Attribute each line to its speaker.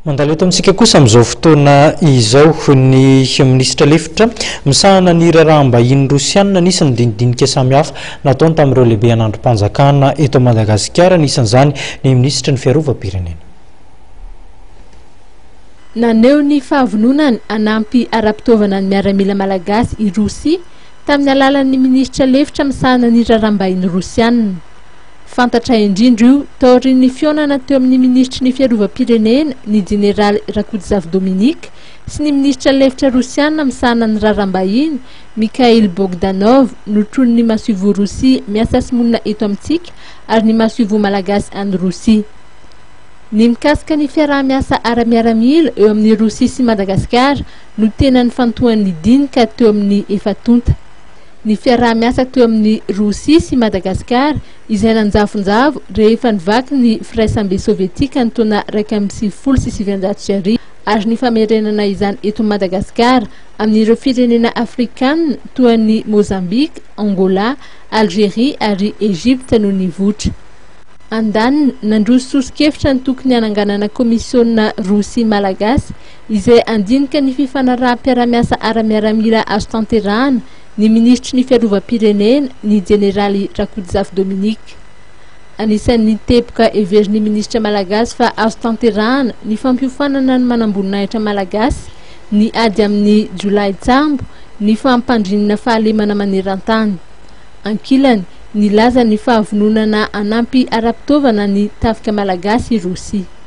Speaker 1: Mandalo eto amintsika kosa amin'izao fotoana izao ny ministra lefitra misahana ny raharaham-bahiny rosiana nisy dinidinika samihafa nataony tamin'ireo lehibe an'androm-panjakana eto Madagasikara, nisan'izany ny ministra ny fiarovam-pirenena.
Speaker 2: Naneo ny fahavononany anampy ara-pitaovana ny miaramila malagasy i Rosia tamin'ny alalan'ny ministra lefitra misahana ny raharaham-bahiny rosiana. Fantatra indrindra io taorian'ny fionana teo amin'ny ministra ny fiarovam-pirenena ny jeneraly Rakotozav Dominik sy ny ministra lefitra rosiana misahana ny raharaham-bahiny Mikhail Bogdanov notrony ny masoivo Rosia miasa sy monina eto amintsika ary ny masoivo malagasy any Rosia. Ny mikasika ny fiaraha-miasa ara-miaramila eo amin'ny Rosia sy Madagasikara no tena ny fantohan'ny dinika teo amin'ny efatonta. Ny fiaraha-miasa teo amin'ny Rosia sy Madagasikara izay nanjafonjavo rehefa nivaky ny firaisambe sovietika ny taona 1970 ary ny famerenana izany eto Madagasikara amin'ireo firenena afrikanina toa ny Mozambique, Angola, Algérie ary Egypte no nivoatra. Andaniny nandroso sosokevitra ny tokony hananganana komisiona Rosia malagasy izay andinika ny fifanaraha-piara-miasa ara-miaramila azo tanterahana ny ministra ny fiarovam-pirenena ny jeneraly Rakotozav Dominik. Anisan'ny teboka heverin'ny ministra malagasy fa azo tanterahana ny fampiofanana ny manam-boninahitra malagasy ny ady amin'ny Jolay tsambo ny fampandrinana fahalemana maneran-tany. Ankilany nilaza ny fahavononana anampy ara-pitaovana ny tafika malagasy i Rosia.